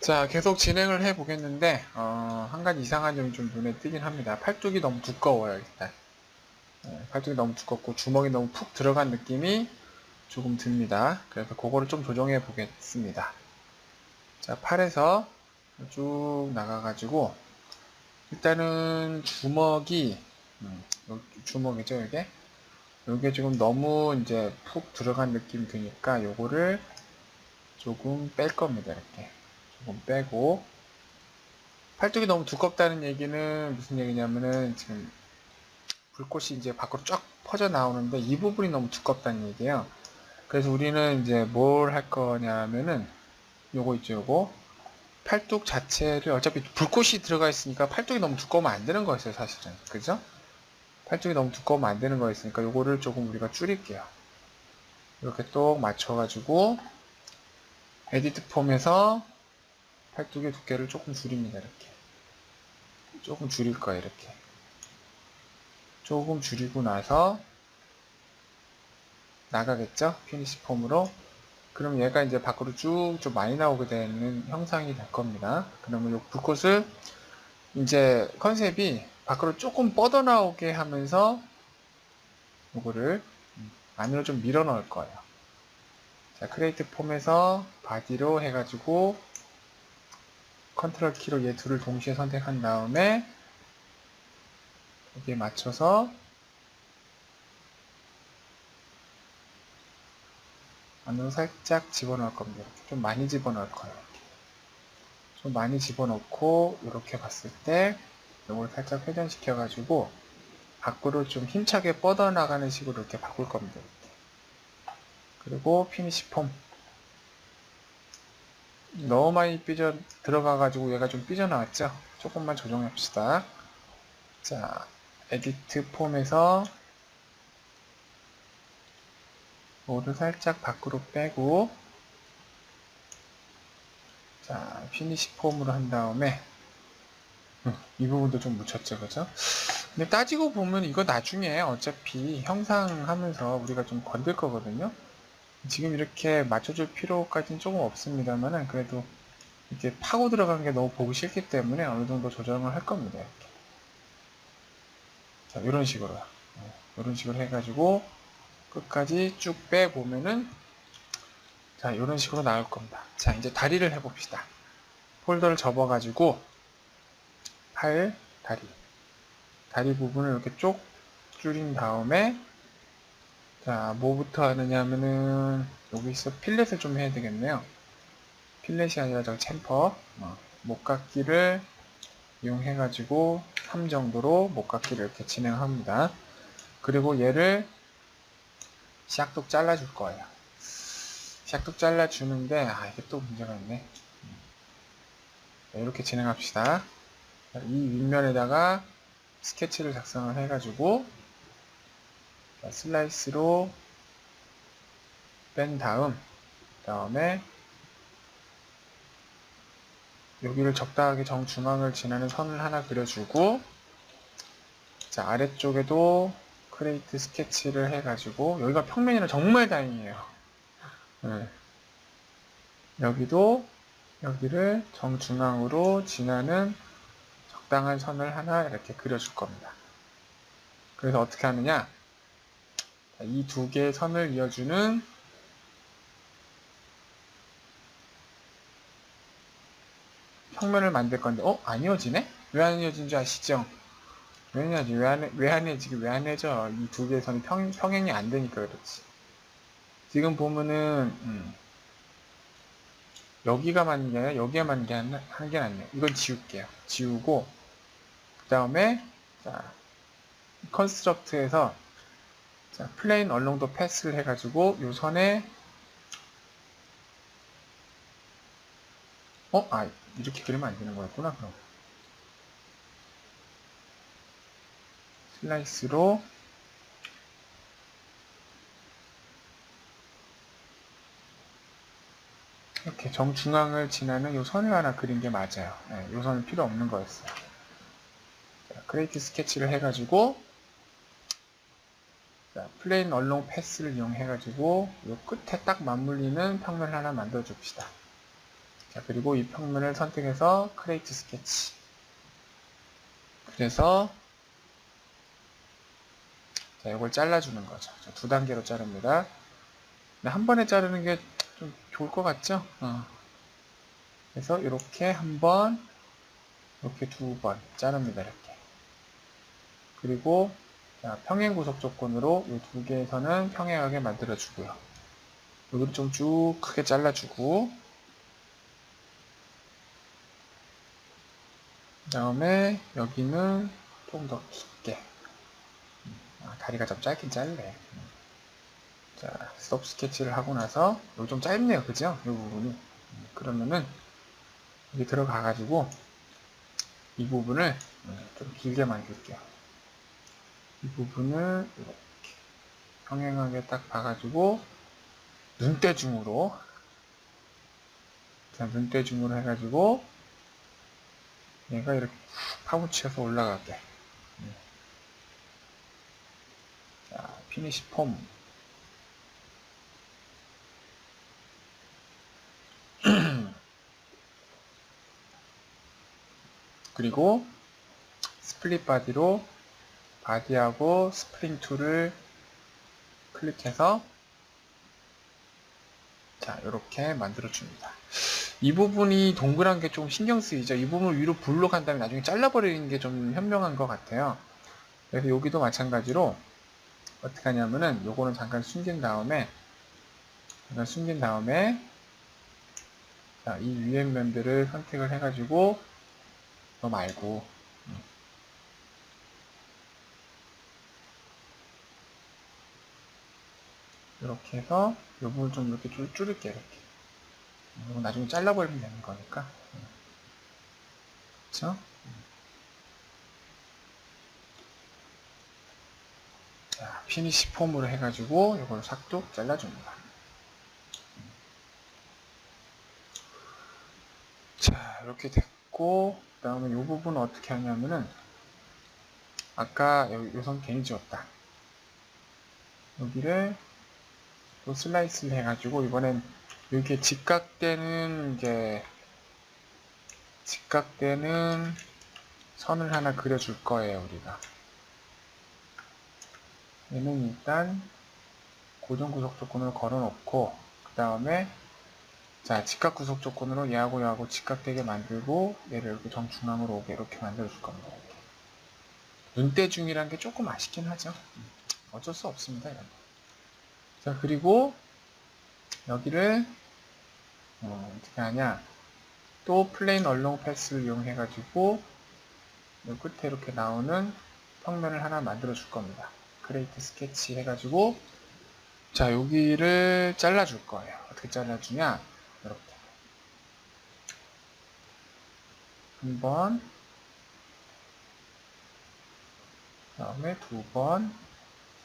자, 계속 진행을 해 보겠는데, 한 가지 이상한 점이 좀 눈에 띄긴 합니다. 팔뚝이 너무 두꺼워요, 일단. 팔뚝이 너무 두껍고, 주먹이 너무 푹 들어간 느낌이 조금 듭니다. 그래서 그거를 좀 조정해 보겠습니다. 자, 팔에서 쭉 나가가지고, 일단은 주먹이, 주먹이죠, 이게? 이게 지금 너무 이제 푹 들어간 느낌이 드니까, 요거를 조금 뺄 겁니다, 이렇게. 조금 빼고, 팔뚝이 너무 두껍다는 얘기는 무슨 얘기냐면은 지금 불꽃이 이제 밖으로 쫙 퍼져 나오는데 이 부분이 너무 두껍다는 얘기예요. 그래서 우리는 이제 뭘 할 거냐면은 요거 있죠, 요거. 팔뚝 자체를 어차피 불꽃이 들어가 있으니까 팔뚝이 너무 두꺼우면 안 되는 거였어요, 사실은. 그죠? 팔뚝이 너무 두꺼우면 안 되는 거였으니까 요거를 조금 우리가 줄일게요. 이렇게 똑 맞춰가지고 에디트 폼에서 팔뚝의 두께를 조금 줄입니다, 이렇게. 조금 줄일 거예요, 이렇게. 조금 줄이고 나서 나가겠죠? 피니시 폼으로. 그럼 얘가 이제 밖으로 쭉 좀 많이 나오게 되는 형상이 될 겁니다. 그러면 이 불꽃을 이제 컨셉이 밖으로 조금 뻗어나오게 하면서 이거를 안으로 좀 밀어 넣을 거예요. 자, 크리에이트 폼에서 바디로 해가지고 컨트롤 키로 얘 둘을 동시에 선택한 다음에 여기에 맞춰서 안으로 살짝 집어넣을 겁니다. 좀 많이 집어넣을 거예요. 좀 많이 집어넣고 이렇게 봤을 때 이걸 살짝 회전시켜가지고 밖으로 좀 힘차게 뻗어나가는 식으로 이렇게 바꿀 겁니다. 그리고 피니시 폼. 너무 많이 들어가가지고 얘가 좀 삐져나왔죠? 조금만 조정합시다. 자, 에디트 폼에서 볼을 살짝 밖으로 빼고 자, 피니시 폼으로 한 다음에 이 부분도 좀 묻혔죠, 그죠? 근데 따지고 보면 이거 나중에 어차피 형상하면서 우리가 좀 건들 거거든요. 지금 이렇게 맞춰줄 필요까지는 조금 없습니다만은 그래도 이렇게 파고 들어간 게 너무 보기 싫기 때문에 어느 정도 조정을 할 겁니다. 이렇게. 자, 이런 식으로. 이런 식으로 해가지고 끝까지 쭉 빼보면은 자, 이런 식으로 나올 겁니다. 자, 이제 다리를 해봅시다. 폴더를 접어가지고 팔, 다리. 다리 부분을 이렇게 쭉 줄인 다음에 자, 뭐부터 하느냐 하면은 여기서 필렛을 좀 해야 되겠네요. 필렛이 아니라 저 챔퍼. 목깎기를 이용해가지고 3 정도로 목깎기를 이렇게 진행합니다. 그리고 얘를 샥둑 잘라줄 거예요. 샥둑 잘라주는데 이게 또 문제가 있네. 이렇게 진행합시다. 이 윗면에다가 스케치를 작성을 해가지고 슬라이스로 뺀 다음에 여기를 적당하게 정중앙을 지나는 선을 하나 그려주고 자, 아래쪽에도 크레이트 스케치를 해가지고 여기가 평면이라 정말 다행이에요. 네. 여기를 정중앙으로 지나는 적당한 선을 하나 이렇게 그려줄 겁니다. 그래서 어떻게 하느냐? 이 두 개의 선을 이어주는 평면을 만들 건데, 안 이어지네? 왜 안 이어진 줄 아시죠? 왜냐지? 왜 안 해지기? 왜 안 해져? 이 두 개의 선이 평행이 안 되니까 그렇지. 지금 보면은, 여기가 맞는 게 아니라 여기가 맞는 게 하는 게 낫네요. 이건 지울게요. 지우고, 그 다음에, 자, 컨스트럭트에서, 자, 플레인 얼롱도 패스를 해가지고, 요 선에, 이렇게 그리면 안 되는 거였구나, 그럼. 슬라이스로, 이렇게 정중앙을 지나는 요 선을 하나 그린 게 맞아요. 네, 요 선은 필요 없는 거였어요. 자, 크레이트 스케치를 해가지고, 자, 플레인 얼롱 패스를 이용해가지고, 요 끝에 딱 맞물리는 평면을 하나 만들어 줍시다. 자, 그리고 이 평면을 선택해서 크레이트 스케치. 그래서 자, 이걸 잘라주는 거죠. 자, 두 단계로 자릅니다. 근데 한 번에 자르는 게 좀 좋을 것 같죠? 그래서 이렇게 한 번, 이렇게 두 번 자릅니다. 이렇게. 그리고 자, 평행 구속 조건으로 이 두 개에서는 평행하게 만들어주고요. 여기를 좀 쭉 크게 잘라주고, 그 다음에 여기는 좀 더 깊게. 다리가 좀 짧긴 짧네. 자, 스톱 스케치를 하고 나서 여기 좀 짧네요. 그죠? 이 부분이. 그러면은 여기 들어가가지고 이 부분을 좀 길게 만들게요. 이 부분을 이렇게 평행하게 딱 봐가지고 눈대중으로 자, 눈대중으로 해가지고 얘가 이렇게 파묻혀서 올라가게. 자, 피니시 폼. 그리고 스플릿 바디로 바디하고 스프링 툴을 클릭해서 자, 이렇게 만들어 줍니다. 이 부분이 동그란 게 좀 신경 쓰이죠. 이 부분을 위로 불러 간 다음에 나중에 잘라버리는 게 좀 현명한 것 같아요. 그래서 여기도 마찬가지로 어떻게 하냐면은 요거는 잠깐 숨긴 다음에 자, 이 위에 면들을 선택을 해가지고 너 말고 이렇게 해서 이 부분 좀 이렇게 줄일게 이렇게. 이거 나중에 잘라버리면 되는 거니까. 그쵸? 자, 피니시 폼으로 해가지고 이걸 싹둑 잘라줍니다. 자, 이렇게 됐고, 그 다음에 이 부분은 어떻게 하냐면은, 아까 여기 요선 괜히 지웠다. 여기를 또 슬라이스를 해가지고, 이번엔 이렇게 직각되는 선을 하나 그려줄 거예요, 우리가. 얘는 일단 고정 구속 조건을 걸어놓고, 그 다음에 자, 직각 구속 조건으로 얘하고 직각되게 만들고, 얘를 이렇게 정중앙으로 오게 이렇게 만들어줄 겁니다. 눈대중이란 게 조금 아쉽긴 하죠. 어쩔 수 없습니다. 이런 거. 자, 그리고 여기를 어떻게 하냐? 또 플레인 얼롱 패스를 이용해가지고 이 끝에 이렇게 나오는 평면을 하나 만들어 줄 겁니다. 크레이트 스케치 해가지고 자, 여기를 잘라줄 거예요. 어떻게 잘라주냐? 이렇게 한 번, 그다음에 두 번,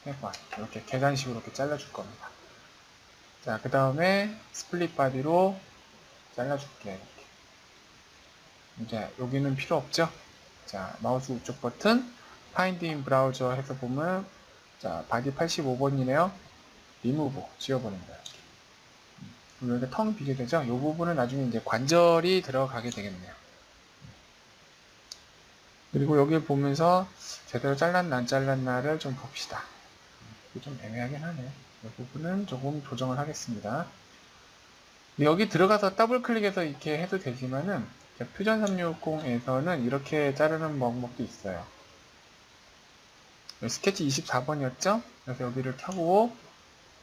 세 번 이렇게 계단식으로 이렇게 잘라줄 겁니다. 자, 그 다음에 스플릿 바디로 잘라줄게요. 이렇게. 이제 여기는 필요 없죠? 자, 마우스 우측 버튼 파인드 인 브라우저 해서 보면 자, 바디 85번이네요. 리무브 지워버립니다. 그럼 여기가 텅 비게 되죠? 이 부분은 나중에 이제 관절이 들어가게 되겠네요. 그리고 여기 보면서 제대로 잘랐나 안 잘랐나를 좀 봅시다. 이게 좀 애매하긴 하네. 이 부분은 조금 조정을 하겠습니다. 여기 들어가서 더블 클릭해서 이렇게 해도 되지만은 퓨전 360에서는 이렇게 자르는 방법도 있어요. 스케치 24번이었죠? 그래서 여기를 켜고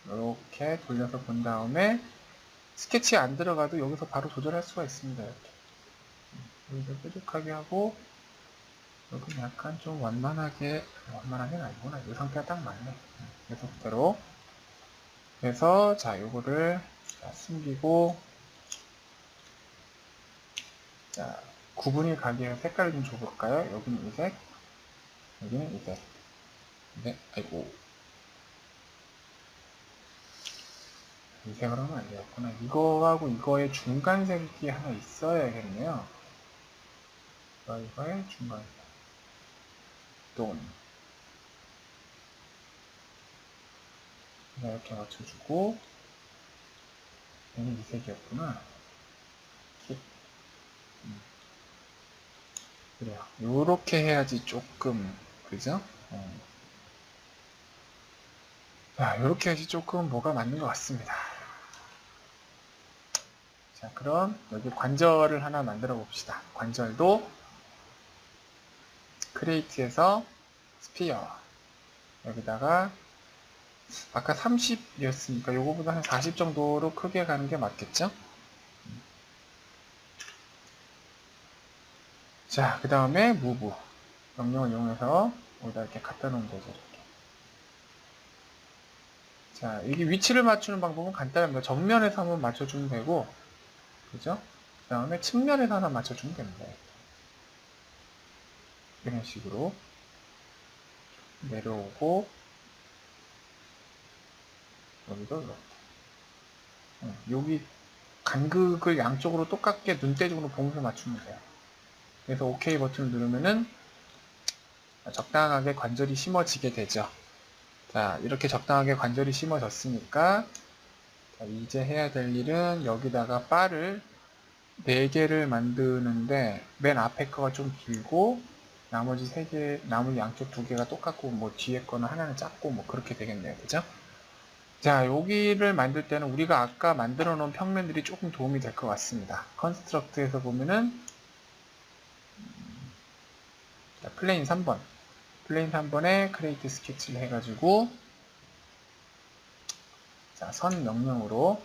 이렇게 돌려서 본 다음에 스케치 안 들어가도 여기서 바로 조절할 수가 있습니다. 이렇게. 여기서 뾰족하게 하고 여기 약간 좀 완만하게는 아니구나. 이 상태가 딱 맞네. 계속대로 그래서 자 요거를 숨기고 자 구분이 가게 해서 색깔을 좀 줘볼까요? 여기는 이 색, 여기는 이 색. 네, 아이고 이 색으로 하면 안 되겠구나. 이거하고 이거의 중간색이 하나 있어야겠네요. 이거의 중간색. 돈. 이렇게 맞춰주고 얘는 이 색이었구나. 그래요. 요렇게 해야지 조금, 그죠? 자, 요렇게 해야지 조금 뭐가 맞는 것 같습니다. 자, 그럼 여기 관절을 하나 만들어 봅시다. 관절도 크리에이트에서 스피어. 여기다가 아까 30이었으니까 요거보다 한 40 정도로 크게 가는 게 맞겠죠? 자, 그 다음에 move 명령을 이용해서 여기다 이렇게 갖다 놓으면 되죠. 이렇게. 자, 이게 위치를 맞추는 방법은 간단합니다. 정면에서 한번 맞춰주면 되고, 그죠? 그 다음에 측면에서 하나 맞춰주면 됩니다. 이런 식으로 내려오고, 여기도 이렇게. 여기 간극을 양쪽으로 똑같게 눈대중으로 보면서 맞추면 돼요. 그래서 OK 버튼을 누르면은 적당하게 관절이 심어지게 되죠. 자, 이렇게 적당하게 관절이 심어졌으니까 자, 이제 해야 될 일은 여기다가 바를 4개를 만드는데 맨 앞에 거가 좀 길고 나머지 3개, 나머지 양쪽 2개가 똑같고 뭐 뒤에 거는 하나는 작고 뭐 그렇게 되겠네요. 그죠? 자, 여기를 만들 때는 우리가 아까 만들어 놓은 평면들이 조금 도움이 될 것 같습니다. 컨스트럭트에서 보면은 자, 플레인 3번 플레인 3번에 크리에이트 스케치를 해가지고 자, 선 명령으로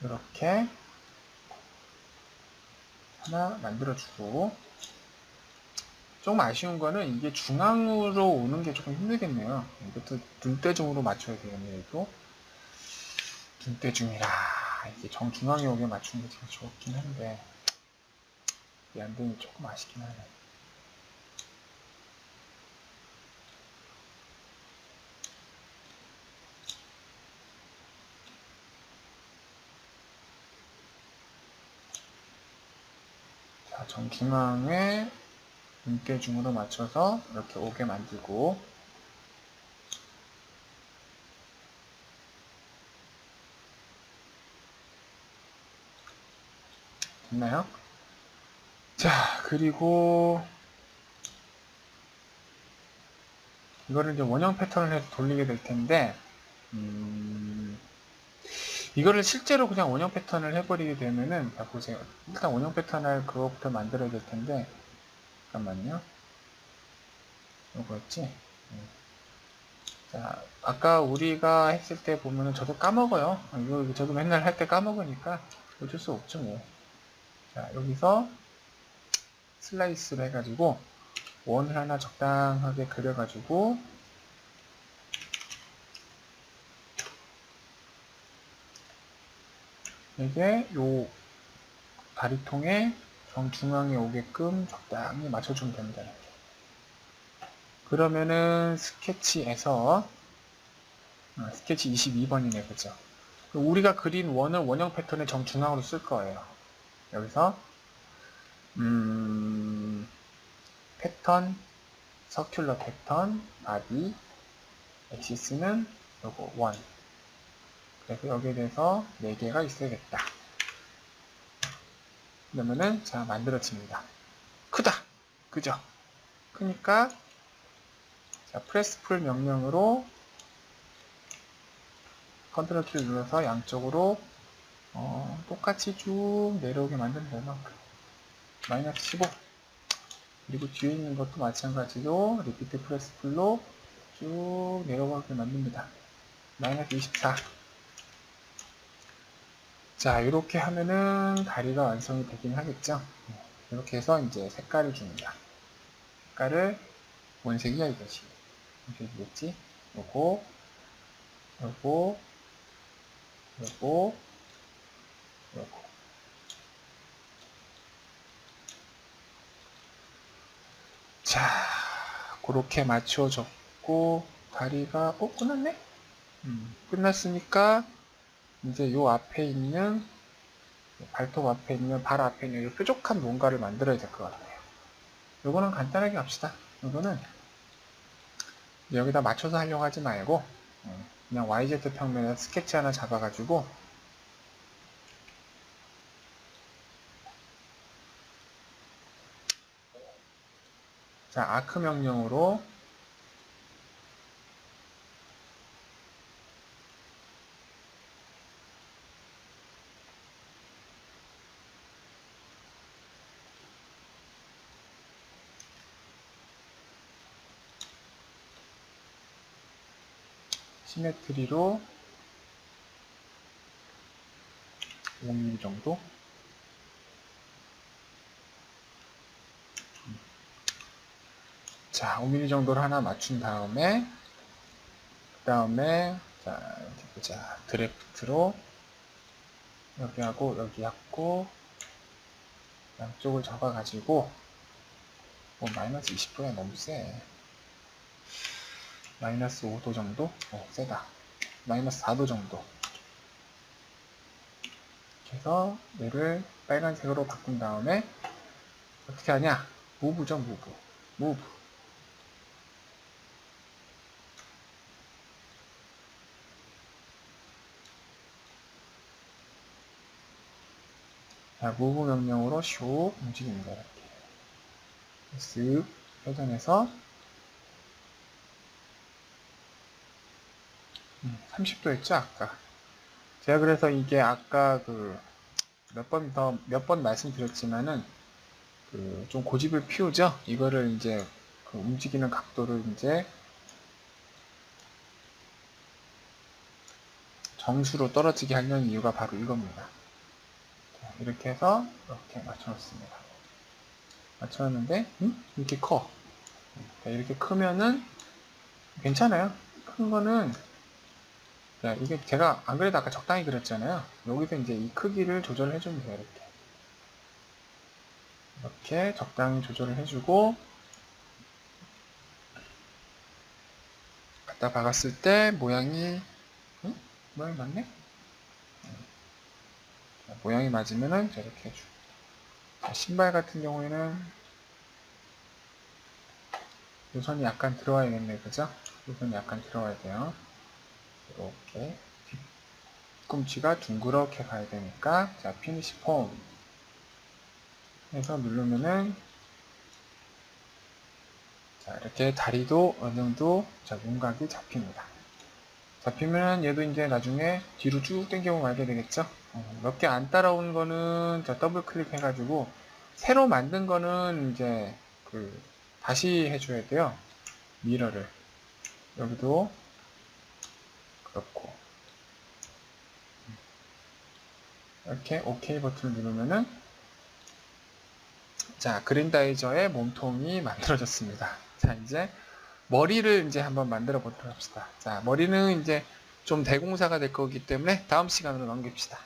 이렇게 하나 만들어주고 조금 아쉬운 거는 이게 중앙으로 오는 게 조금 힘들겠네요. 이것도 눈대중으로 맞춰야 되겠네요. 이거 눈대중이라 이게 정중앙에 오게 맞추는 게 되게 좋긴 한데 이게 안 되니 조금 아쉽긴 하네. 자, 정중앙에 눈대중으로 맞춰서 이렇게 오게 만들고 됐나요? 자, 그리고 이거를 이제 원형 패턴을 해서 돌리게 될 텐데 이거를 실제로 그냥 원형 패턴을 해버리게 되면은 자 보세요. 일단 원형 패턴을 그거부터 만들어야 될 텐데 잠깐만요. 이거였지? 자, 아까 우리가 했을 때 보면은 저도 까먹어요. 이거 저도 맨날 할 때 까먹으니까 어쩔 수 없죠 뭐. 자, 여기서 슬라이스를 해가지고 원을 하나 적당하게 그려가지고 이게 요 다리통에 정중앙에 오게끔 적당히 맞춰주면 됩니다. 그러면은 스케치에서 스케치 22번이네, 그죠? 우리가 그린 원을 원형 패턴의 정중앙으로 쓸 거예요. 여기서 패턴, 서큘러 패턴, 바디, 엑시스는 요거 원. 그래서 여기에 대해서 4개가 있어야겠다. 그러면은 자 만들어집니다. 크다, 그죠? 크니까 자 프레스 풀 명령으로 컨트롤 키를 눌러서 양쪽으로 똑같이 쭉 내려오게 만들면 되는 만큼 마이너스 15 그리고 뒤에 있는 것도 마찬가지로 리피트 프레스 풀로 쭉 내려가게 만듭니다. 마이너스 24 자 이렇게 하면은 다리가 완성이 되긴 하겠죠. 이렇게 해서 이제 색깔을 줍니다. 색깔을 원색이야 이것이 원색이겠지. 요거 요거 요거 요거 자 그렇게 맞춰졌고 다리가 끝났네? 끝났으니까 이제 요 앞에 있는 발톱 앞에 있는 발 앞에 있는 요 뾰족한 뭔가를 만들어야 될 것 같아요. 요거는 간단하게 합시다. 요거는 여기다 맞춰서 하려고 하지 말고 그냥 YZ 평면에 스케치 하나 잡아가지고 자, 아크 명령으로 시메트리로 5mm 정도. 자, 5mm 정도를 하나 맞춘 다음에 자, 어디 보자. 드래프트로 여기 하고 여기 하고 양쪽을 잡아가지고 마이너스 20도야 너무 세. 마이너스 5도 정도? 세다. 마이너스 4도 정도. 이렇게 해서 얘를 빨간색으로 바꾼 다음에 어떻게 하냐? 무브죠, 무브. 무브. 자, 무브 명령으로 슉 움직입니다. 이렇게. 쓱 회전해서 30도 했죠, 아까. 제가 그래서 이게 아까 몇 번 말씀드렸지만은 좀 고집을 피우죠. 이거를 이제 움직이는 각도를 이제 정수로 떨어지게 하려는 이유가 바로 이겁니다. 자, 이렇게 해서 이렇게 맞춰놓습니다. 맞춰놨는데 이렇게 커. 자, 이렇게 크면은 괜찮아요. 큰 거는 자, 이게 제가 안 그래도 아까 적당히 그렸잖아요. 여기서 이제 이 크기를 조절을 해주면 돼요. 이렇게 적당히 조절을 해주고 갖다 박았을 때 모양이 모양이 맞네? 자, 모양이 맞으면은 저렇게 해주고 자, 신발 같은 경우에는 요선이 약간 들어와야겠네, 그죠? 요선이 약간 들어와야 돼요. 이렇게 뒤꿈치가 둥그렇게 가야 되니까 자, 피니시 폼 해서 누르면은 자, 이렇게 다리도 어느 정도 자, 윤곽이 잡힙니다. 잡히면 얘도 이제 나중에 뒤로 쭉 당겨 가게 되겠죠. 몇 개 안 따라오는 거는 자, 더블 클릭 해가지고 새로 만든 거는 이제 다시 해줘야 돼요. 미러를 여기도 그렇고 이렇게 OK 버튼을 누르면은 자, 그린다이저의 몸통이 만들어졌습니다. 자, 이제 머리를 이제 한번 만들어 보도록 합시다. 자, 머리는 이제 좀 대공사가 될 거기 때문에 다음 시간으로 넘깁시다.